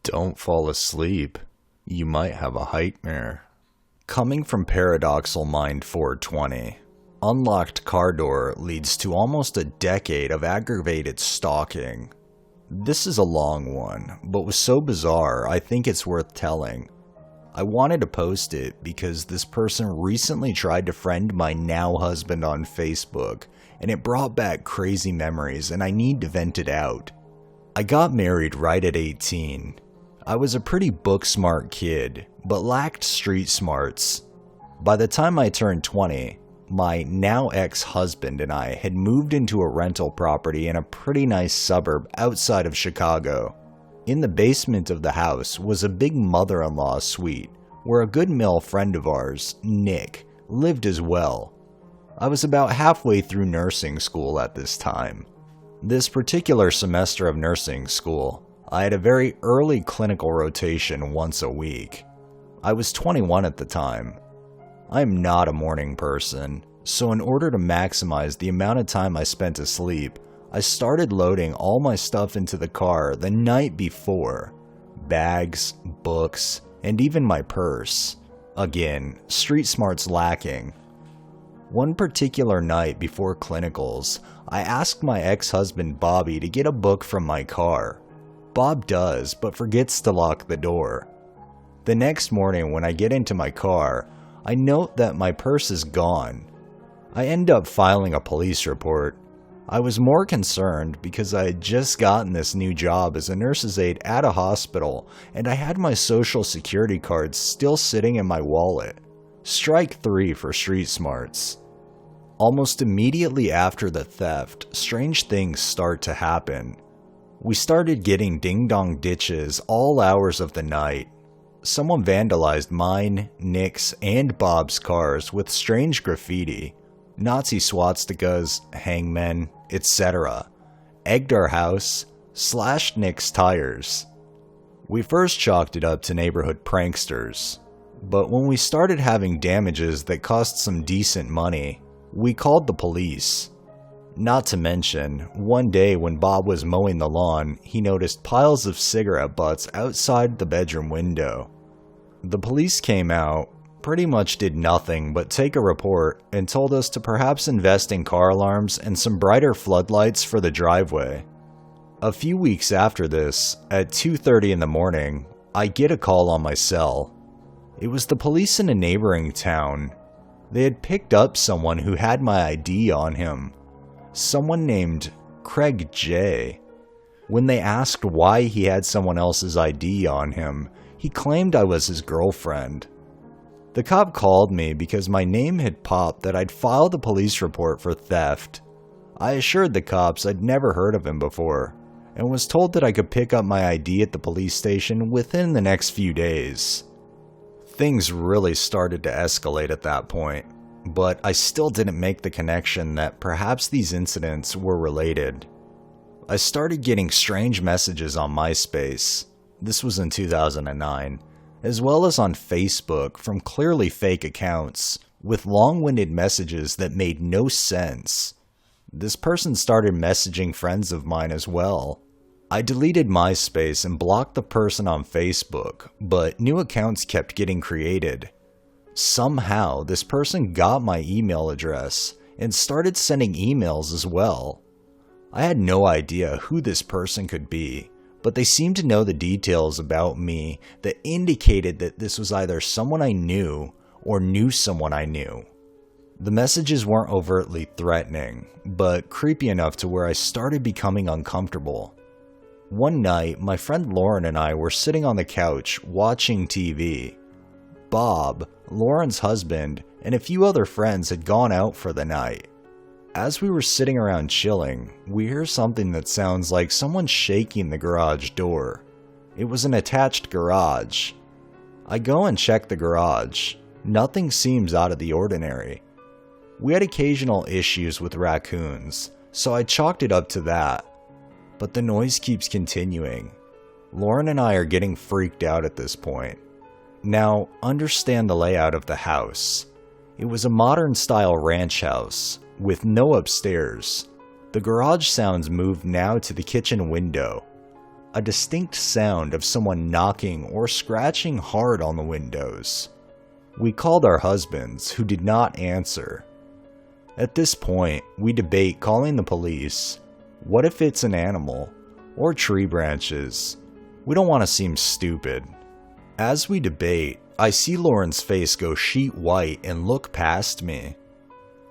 Don't fall asleep. You might have a nightmare. Coming from Paradoxal Mind 420, unlocked car door leads to almost a decade of aggravated stalking. This is a long one, but was so bizarre I think it's worth telling. I wanted to post it because this person recently tried to friend my now husband on Facebook, and it brought back crazy memories and I need to vent it out. I got married right at 18. I was a pretty book-smart kid, but lacked street smarts. By the time I turned 20, my now ex-husband and I had moved into a rental property in a pretty nice suburb outside of Chicago. In the basement of the house was a big mother-in-law suite, where a good male friend of ours, Nick, lived as well. I was about halfway through nursing school at this time. This particular semester of nursing school, I had a very early clinical rotation once a week. I was 21 at the time. I am not a morning person, so in order to maximize the amount of time I spent asleep, I started loading all my stuff into the car the night before. Bags, books, and even my purse. Again, street smarts lacking. One particular night before clinicals, I asked my ex-husband Bobby to get a book from my car. Bob does, but forgets to lock the door. The next morning when I get into my car, I note that my purse is gone. I end up filing a police report. I was more concerned because I had just gotten this new job as a nurse's aide at a hospital, and I had my social security cards still sitting in my wallet. Strike 3 for street smarts. Almost immediately after the theft, strange things start to happen. We started getting ding-dong ditches all hours of the night. Someone vandalized mine, Nick's, and Bob's cars with strange graffiti, Nazi swastikas, hangmen, etc. Egged our house, slashed Nick's tires. We first chalked it up to neighborhood pranksters, but when we started having damages that cost some decent money, we called the police. Not to mention, one day when Bob was mowing the lawn, he noticed piles of cigarette butts outside the bedroom window. The police came out, pretty much did nothing but take a report, and told us to perhaps invest in car alarms and some brighter floodlights for the driveway. A few weeks after this, at 2:30 in the morning, I get a call on my cell. It was the police in a neighboring town. They had picked up someone who had my ID on him. Someone named Craig J. When they asked why he had someone else's ID on him, he claimed I was his girlfriend. The cop called me because my name had popped that I'd filed a police report for theft. I assured the cops I'd never heard of him before, and was told that I could pick up my ID at the police station within the next few days. Things really started to escalate at that point, but I still didn't make the connection that perhaps these incidents were related. I started getting strange messages on MySpace, this was in 2009, as well as on Facebook from clearly fake accounts, with long-winded messages that made no sense. This person started messaging friends of mine as well. I deleted MySpace and blocked the person on Facebook, but new accounts kept getting created. Somehow, this person got my email address and started sending emails as well. I had no idea who this person could be, but they seemed to know the details about me that indicated that this was either someone I knew or knew someone I knew. The messages weren't overtly threatening, but creepy enough to where I started becoming uncomfortable. One night, my friend Lauren and I were sitting on the couch watching TV. Bob, Lauren's husband, and a few other friends had gone out for the night. As we were sitting around chilling, we hear something that sounds like someone shaking the garage door. It was an attached garage. I go and check the garage. Nothing seems out of the ordinary. We had occasional issues with raccoons, so I chalked it up to that. But the noise keeps continuing. Lauren and I are getting freaked out at this point. Now, understand the layout of the house. It was a modern-style ranch house, with no upstairs. The garage sounds moved now to the kitchen window. a distinct sound of someone knocking or scratching hard on the windows. We called our husbands, who did not answer. At this point, we debate calling the police. What if it's an animal? Or tree branches? We don't want to seem stupid. As we debate, I see Lauren's face go sheet white and look past me.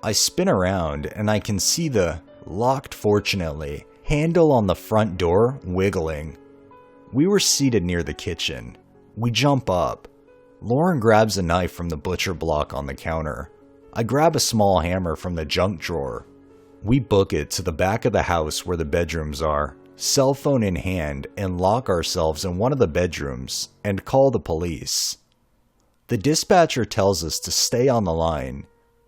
I spin around and I can see the, locked fortunately, handle on the front door wiggling. We were seated near the kitchen. We jump up. Lauren grabs a knife from the butcher block on the counter. I grab a small hammer from the junk drawer. We book it to the back of the house where the bedrooms are, cell phone in hand, and lock ourselves in one of the bedrooms and call the police. The dispatcher tells us to stay on the line,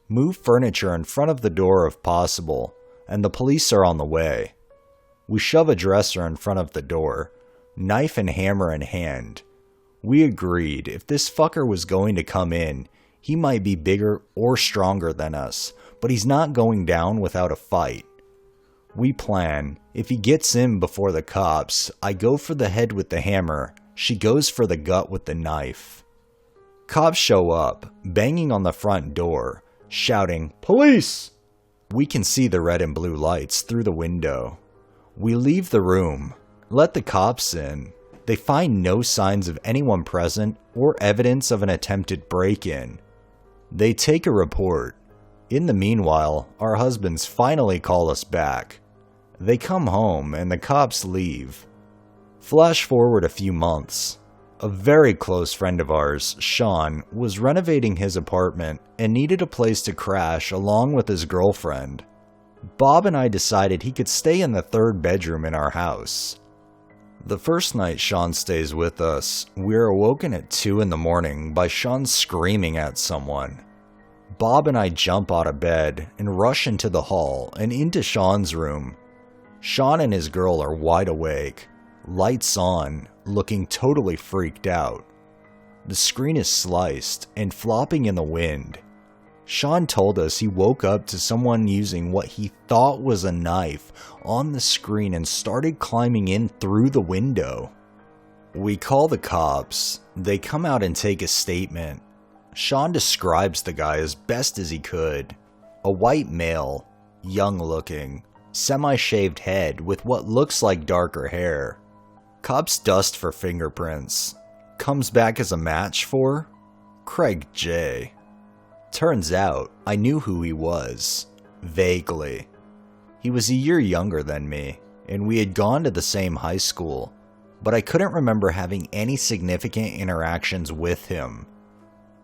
move furniture in front of the door if possible, and the police are on the way. We shove a dresser in front of the door, knife and hammer in hand. We agreed if this fucker was going to come in, he might be bigger or stronger than us, but he's not going down without a fight. We plan, if he gets in before the cops, I go for the head with the hammer, she goes for the gut with the knife. Cops show up, banging on the front door, shouting, "Police!" We can see the red and blue lights through the window. We leave the room, let the cops in. They find no signs of anyone present or evidence of an attempted break-in. They take a report. In the meanwhile, our husbands finally call us back. They come home and the cops leave. Flash forward a few months. A very close friend of ours, Sean, was renovating his apartment and needed a place to crash along with his girlfriend. Bob and I decided he could stay in the third bedroom in our house. The first night Sean stays with us, we are awoken at 2 in the morning by Sean screaming at someone. Bob and I jump out of bed and rush into the hall and into Sean's room. Sean and his girl are wide awake, lights on, looking totally freaked out. The screen is sliced and flopping in the wind. Sean told us he woke up to someone using what he thought was a knife on the screen and started climbing in through the window. We call the cops. They come out and take a statement. Sean describes the guy as best as he could. A white male, young looking, semi-shaved head with what looks like darker hair. Cops dust for fingerprints. Comes back as a match for Craig J. Turns out, I knew who he was. Vaguely. He was a year younger than me, and we had gone to the same high school, but I couldn't remember having any significant interactions with him.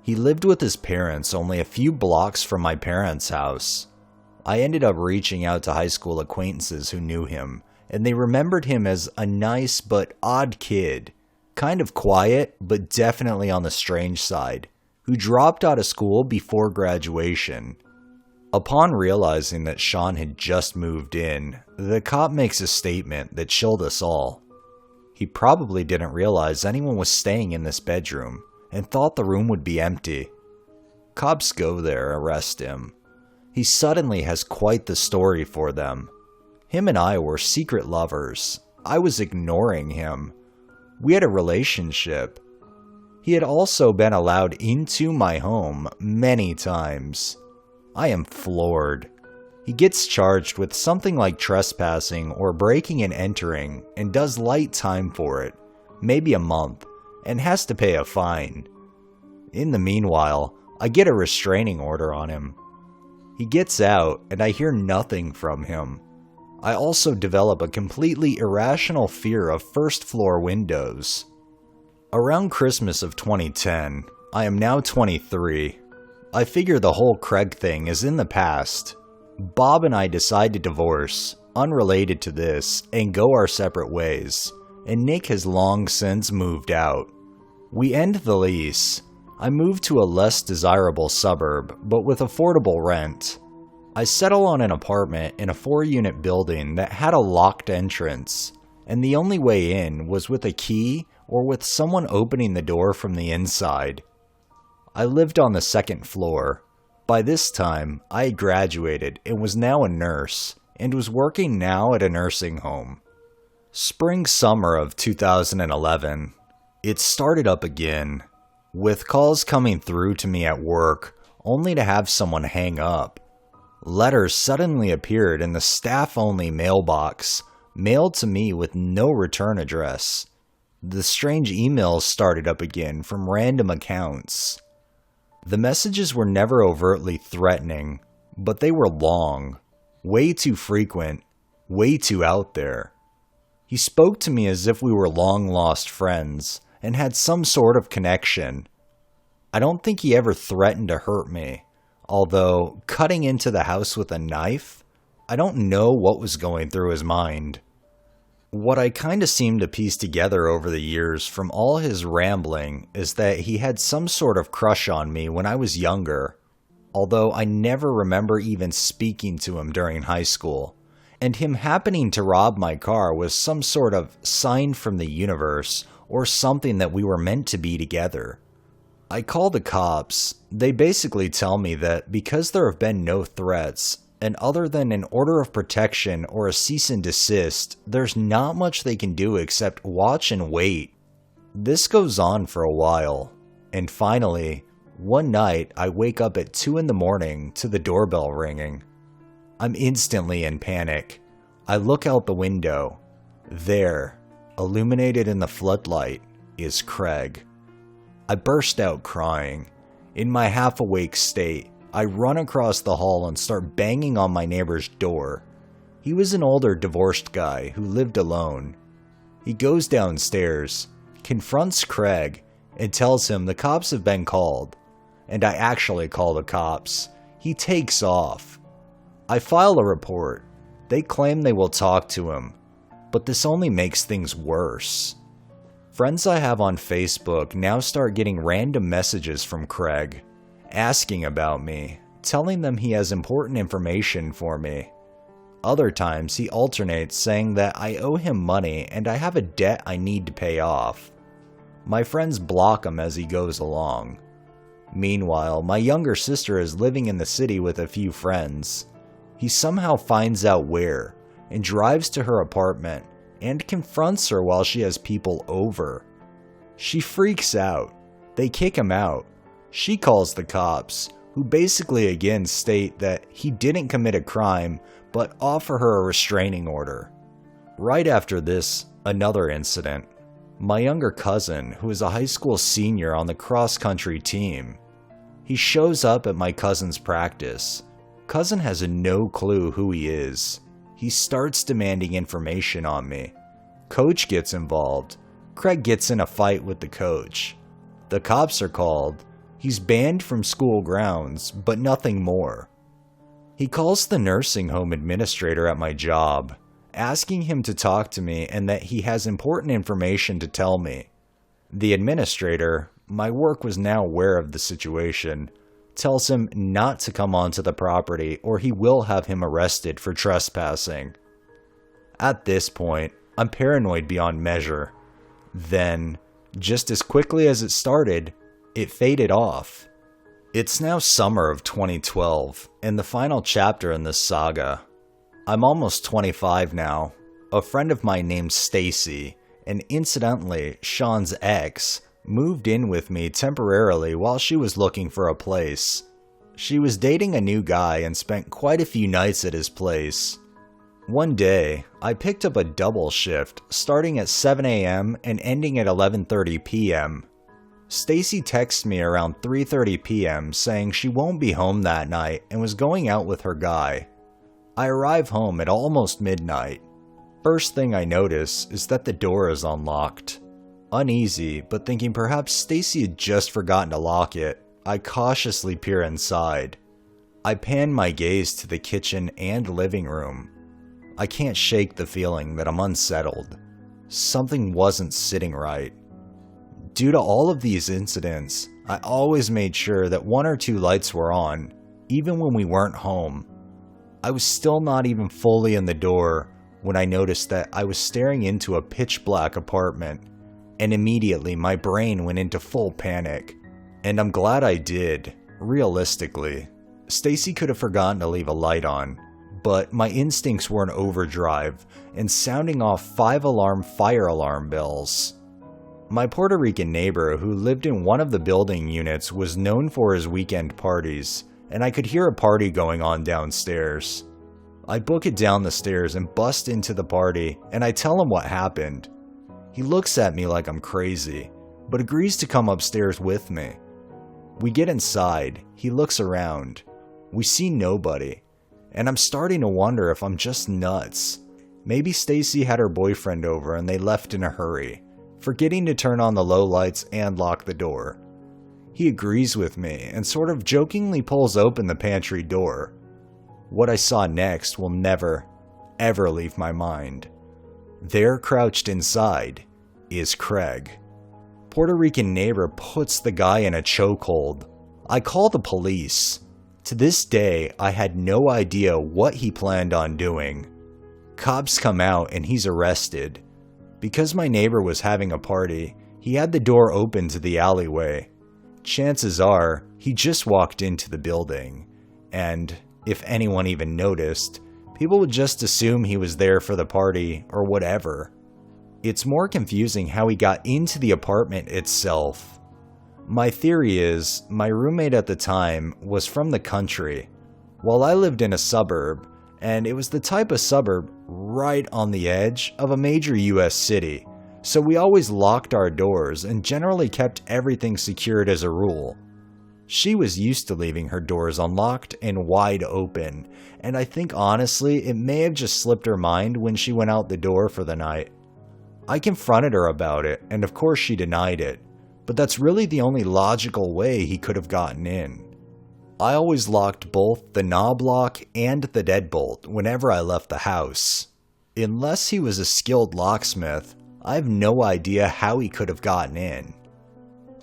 He lived with his parents only a few blocks from my parents' house. I ended up reaching out to high school acquaintances who knew him, and they remembered him as a nice but odd kid, kind of quiet but definitely on the strange side, who dropped out of school before graduation. Upon realizing that Sean had just moved in, the cop makes a statement that chilled us all. He probably didn't realize anyone was staying in this bedroom and thought the room would be empty. Cops go there, arrest him. He suddenly has quite the story for them. Him and I were secret lovers. I was ignoring him. We had a relationship. He had also been allowed into my home many times. I am floored. He gets charged with something like trespassing or breaking and entering and does light time for it, maybe a month, and has to pay a fine. In the meanwhile, I get a restraining order on him. He gets out and I hear nothing from him. I also develop a completely irrational fear of first-floor windows. Around Christmas of 2010, I am now 23. I figure the whole Craig thing is in the past. Bob and I decide to divorce, unrelated to this, and go our separate ways, and Nick has long since moved out. We end the lease. I move to a less desirable suburb, but with affordable rent. I settle on an apartment in a 4-unit building that had a locked entrance, and the only way in was with a key or with someone opening the door from the inside. I lived on the 2nd floor. By this time, I had graduated and was now a nurse, and was working now at a nursing home. Spring-summer of 2011. It started up again, with calls coming through to me at work, only to have someone hang up. Letters suddenly appeared in the staff-only mailbox, mailed to me with no return address. The strange emails started up again from random accounts. The messages were never overtly threatening, but they were long, way too frequent, way too out there. He spoke to me as if we were long-lost friends and had some sort of connection. I don't think he ever threatened to hurt me, although cutting into the house with a knife, I don't know what was going through his mind. What I kinda seemed to piece together over the years from all his rambling is that he had some sort of crush on me when I was younger, although I never remember even speaking to him during high school. And him happening to rob my car was some sort of sign from the universe or something that we were meant to be together. I call the cops. They basically tell me that because there have been no threats, and other than an order of protection or a cease and desist, there's not much they can do except watch and wait. This goes on for a while, and finally, one night I wake up at 2 in the morning to the doorbell ringing. I'm instantly in panic. I look out the window. There, illuminated in the floodlight, is Craig. I burst out crying. In my half-awake state, I run across the hall and start banging on my neighbor's door. He was an older divorced guy who lived alone. He goes downstairs, confronts Craig, and tells him the cops have been called. And I actually call the cops. He takes off. I file a report. They claim they will talk to him, but this only makes things worse. Friends I have on Facebook now start getting random messages from Craig, asking about me, telling them he has important information for me. Other times he alternates saying that I owe him money and I have a debt I need to pay off. My friends block him as he goes along. Meanwhile, my younger sister is living in the city with a few friends. He somehow finds out where, and drives to her apartment, and confronts her while she has people over. She freaks out. They kick him out. She calls the cops, who basically again state that he didn't commit a crime, but offer her a restraining order. Right after this, another incident. My younger cousin, who is a high school senior on the cross-country team. He shows up at my cousin's practice. Cousin has no clue who he is. He starts demanding information on me. Coach gets involved. Craig gets in a fight with the coach. The cops are called. He's banned from school grounds, but nothing more. He calls the nursing home administrator at my job, asking him to talk to me and that he has important information to tell me. The administrator, my work was now aware of the situation, tells him not to come onto the property or he will have him arrested for trespassing. At this point, I'm paranoid beyond measure. Then, just as quickly as it started, it faded off. It's now summer of 2012, and the final chapter in this saga. I'm almost 25 now. A friend of mine named Stacy, and incidentally Sean's ex, moved in with me temporarily while she was looking for a place. She was dating a new guy and spent quite a few nights at his place. One day, I picked up a double shift starting at 7 a.m. and ending at 11:30 p.m. Stacy texted me around 3:30 p.m. saying she won't be home that night and was going out with her guy. I arrive home at almost midnight. First thing I notice is that the door is unlocked. Uneasy, but thinking perhaps Stacy had just forgotten to lock it, I cautiously peer inside. I pan my gaze to the kitchen and living room. I can't shake the feeling that I'm unsettled. Something wasn't sitting right. Due to all of these incidents, I always made sure that 1 or 2 lights were on, even when we weren't home. I was still not even fully in the door when I noticed that I was staring into a pitch-black apartment, and immediately my brain went into full panic. And I'm glad I did. Realistically, Stacy could have forgotten to leave a light on, but my instincts were in overdrive and sounding off 5-alarm fire alarm bells. My Puerto Rican neighbor who lived in one of the building units was known for his weekend parties, and I could hear a party going on downstairs. I book it down the stairs and bust into the party, and I tell him what happened. He looks at me like I'm crazy, but agrees to come upstairs with me. We get inside, he looks around. We see nobody, and I'm starting to wonder if I'm just nuts. Maybe Stacy had her boyfriend over and they left in a hurry, forgetting to turn on the low lights and lock the door. He agrees with me and sort of jokingly pulls open the pantry door. What I saw next will never, ever leave my mind. There, crouched inside, is Craig. Puerto Rican neighbor puts the guy in a chokehold. I call the police. To this day, I had no idea what he planned on doing. Cops come out and he's arrested. Because my neighbor was having a party, he had the door open to the alleyway. Chances are, he just walked into the building, and if anyone even noticed, people would just assume he was there for the party or whatever. It's more confusing how he got into the apartment itself. My theory is, my roommate at the time was from the country, while I lived in a suburb, and it was the type of suburb right on the edge of a major US city, so we always locked our doors and generally kept everything secured as a rule. She was used to leaving her doors unlocked and wide open, and I think honestly it may have just slipped her mind when she went out the door for the night. I confronted her about it, and of course she denied it, but that's really the only logical way he could have gotten in. I always locked both the knob lock and the deadbolt whenever I left the house. Unless he was a skilled locksmith, I have no idea how he could have gotten in.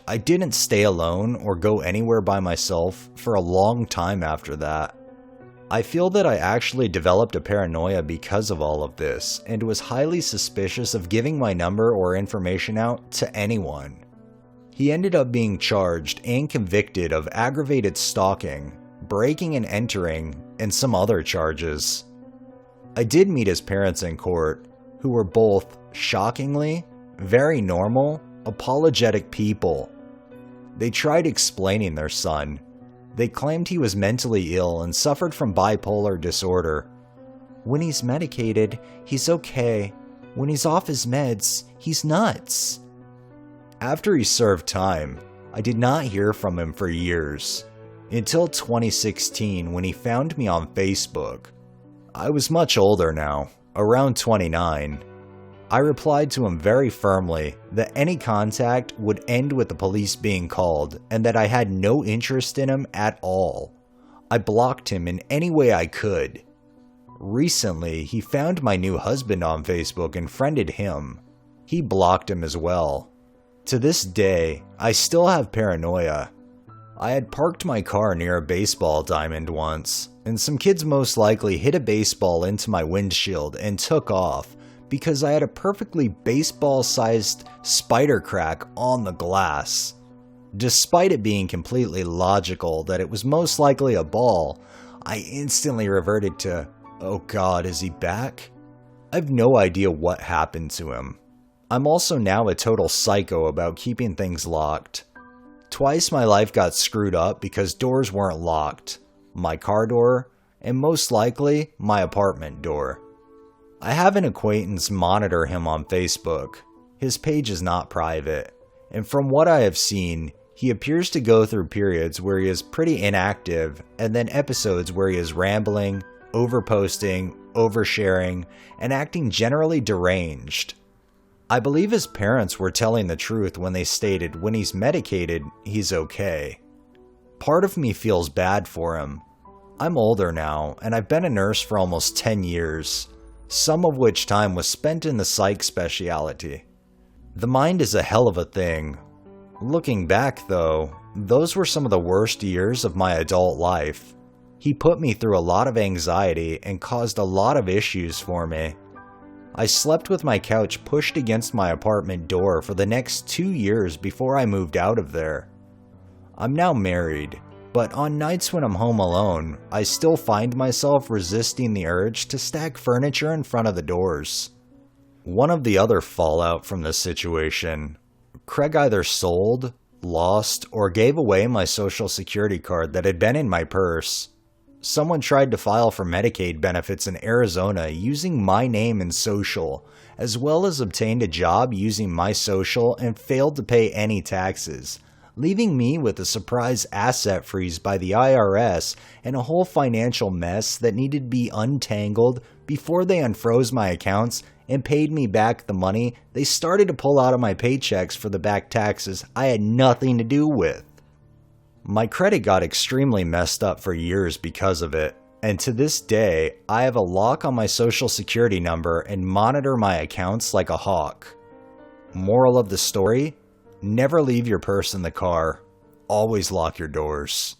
I didn't stay alone or go anywhere by myself for a long time after that. I feel that I actually developed a paranoia because of all of this, and was highly suspicious of giving my number or information out to anyone. He ended up being charged and convicted of aggravated stalking, breaking and entering, and some other charges. I did meet his parents in court, who were both, shockingly, very normal, apologetic people. They tried explaining their son. They claimed he was mentally ill and suffered from bipolar disorder. When he's medicated, he's okay. When he's off his meds, he's nuts. After he served time, I did not hear from him for years, until 2016 when he found me on Facebook. I was much older now, around 29. I replied to him very firmly that any contact would end with the police being called and that I had no interest in him at all. I blocked him in any way I could. Recently, he found my new husband on Facebook and friended him. He blocked him as well. To this day, I still have paranoia. I had parked my car near a baseball diamond once, and some kids most likely hit a baseball into my windshield and took off because I had a perfectly baseball-sized spider crack on the glass. Despite it being completely logical that it was most likely a ball, I instantly reverted to, oh god, is he back? I have no idea what happened to him. I'm also now a total psycho about keeping things locked. Twice my life got screwed up because doors weren't locked. My car door, and most likely, my apartment door. I have an acquaintance monitor him on Facebook. His page is not private, and from what I have seen, he appears to go through periods where he is pretty inactive, and then episodes where he is rambling, overposting, oversharing, and acting generally deranged. I believe his parents were telling the truth when they stated when he's medicated, he's okay. Part of me feels bad for him. I'm older now, and I've been a nurse for almost 10 years, some of which time was spent in the psych specialty. The mind is a hell of a thing. Looking back though, those were some of the worst years of my adult life. He put me through a lot of anxiety and caused a lot of issues for me. I slept with my couch pushed against my apartment door for the next 2 years before I moved out of there. I'm now married, But on nights when I'm home alone, I still find myself resisting the urge to stack furniture in front of the doors. One of the other fallout from this situation, Craig either sold, lost, or gave away my social security card that had been in my purse. Someone tried to file for Medicaid benefits in Arizona using my name and social, as well as obtained a job using my social and failed to pay any taxes, leaving me with a surprise asset freeze by the IRS and a whole financial mess that needed to be untangled before they unfroze my accounts and paid me back the money they started to pull out of my paychecks for the back taxes I had nothing to do with. My credit got extremely messed up for years because of it, and to this day, I have a lock on my social security number and monitor my accounts like a hawk. Moral of the story? Never leave your purse in the car. Always lock your doors.